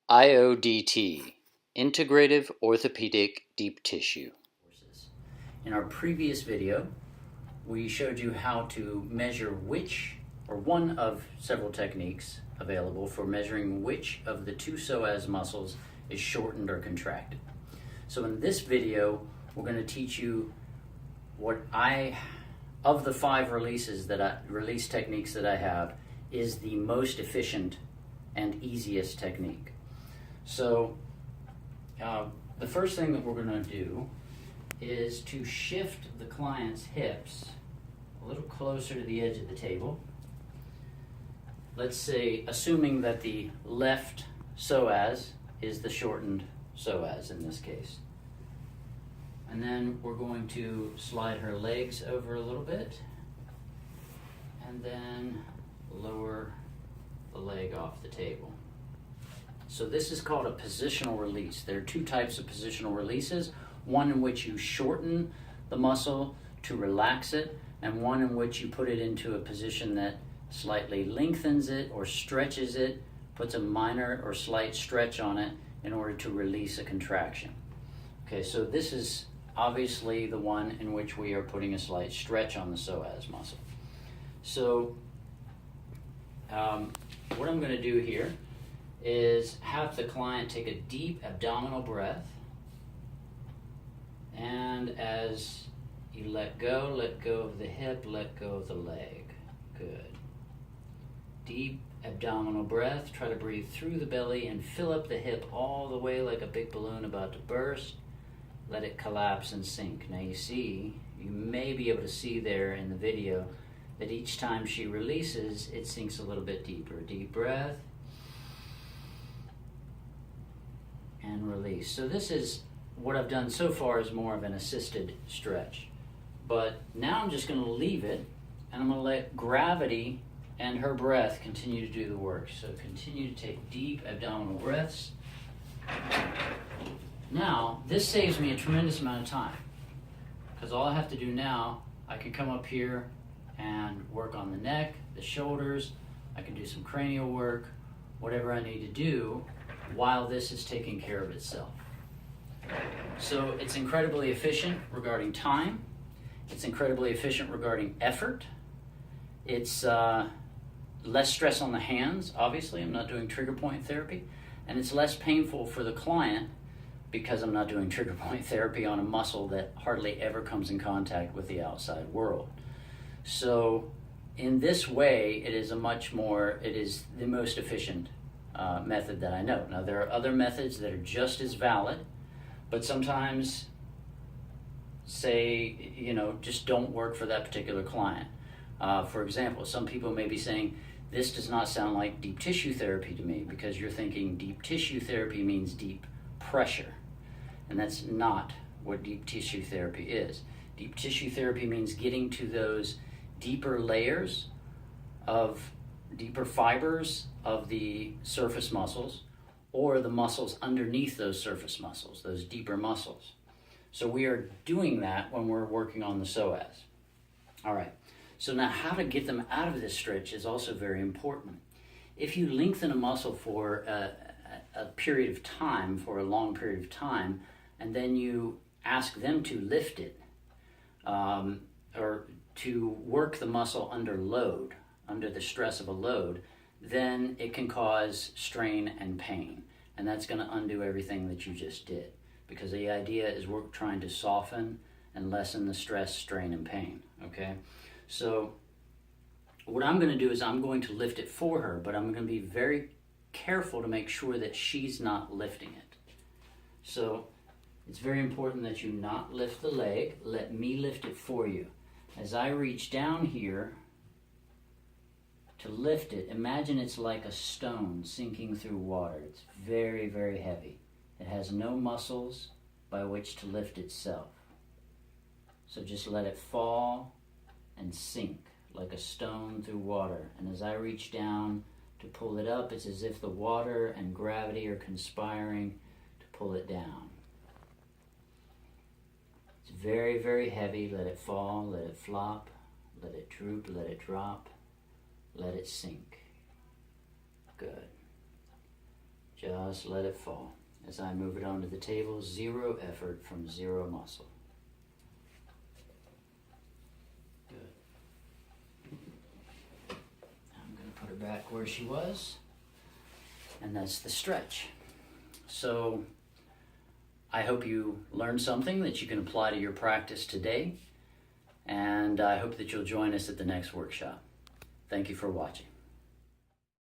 IODT, Integrative Orthopedic Deep Tissue. In our previous video, we showed you how to measure which, or one of several techniques available for measuring which of the two psoas muscles is shortened or contracted. So in this video, we're going to teach you of the 5 release techniques that I have, is the most efficient and easiest technique. So the first thing that we're going to do is to shift the client's hips a little closer to the edge of the table. Let's say, assuming that the left psoas is the shortened psoas in this case. And then we're going to slide her legs over a little bit and then lower the leg off the table. So this is called a positional release. There are 2 types of positional releases, one in which you shorten the muscle to relax it, and one in which you put it into a position that slightly lengthens it or stretches it, puts a minor or slight stretch on it in order to release a contraction. Okay, so this is obviously the one in which we are putting a slight stretch on the psoas muscle. So what I'm going to do here is have the client take a deep abdominal breath, and as you let go of the hip, let go of the leg. Good. Deep abdominal breath. Try to breathe through the belly and fill up the hip all the way like a big balloon about to burst. Let it collapse and sink. Now you may be able to see there in the video that each time she releases, it sinks a little bit deeper. Deep breath and release. So this is what I've done so far, is more of an assisted stretch. But now I'm just going to leave it, and I'm going to let gravity and her breath continue to do the work. So continue to take deep abdominal breaths. Now, this saves me a tremendous amount of time, because all I have to do now, I can come up here and work on the neck, the shoulders, I can do some cranial work, whatever I need to do while this is taking care of itself. So it's incredibly efficient regarding time, it's incredibly efficient regarding effort, it's less stress on the hands, obviously, I'm not doing trigger point therapy, and it's less painful for the client because I'm not doing trigger point therapy on a muscle that hardly ever comes in contact with the outside world. So in this way, it is the most efficient method that I know. Now there are other methods that are just as valid, but sometimes just don't work for that particular client. For example, some people may be saying, this does not sound like deep tissue therapy to me, because you're thinking deep tissue therapy means deep pressure. And that's not what deep tissue therapy is. Deep tissue therapy means getting to those deeper layers of deeper fibers of the surface muscles, or the muscles underneath those surface muscles, those deeper muscles. So we are doing that when we're working on the psoas. All right, so now how to get them out of this stretch is also very important. If you lengthen a muscle for a period of time, for a long period of time, and then you ask them to lift it, or to work the muscle under load, under the stress of a load, then it can cause strain and pain. And that's going to undo everything that you just did, because the idea is we're trying to soften and lessen the stress, strain, and pain, okay? So what I'm going to do is I'm going to lift it for her, but I'm going to be very careful to make sure that she's not lifting it. So it's very important that you not lift the leg. Let me lift it for you. As I reach down here to lift it, imagine it's like a stone sinking through water. It's very, very heavy. It has no muscles by which to lift itself. So just let it fall and sink like a stone through water. And as I reach down to pull it up, it's as if the water and gravity are conspiring to pull it down. It's very, very heavy. Let it fall, let it flop, let it droop, let it drop, let it sink. Good. Just let it fall. As I move it onto the table, zero effort from zero muscle. Good. I'm going to put her back where she was. And that's the stretch. So I hope you learned something that you can apply to your practice today. And I hope that you'll join us at the next workshop. Thank you for watching.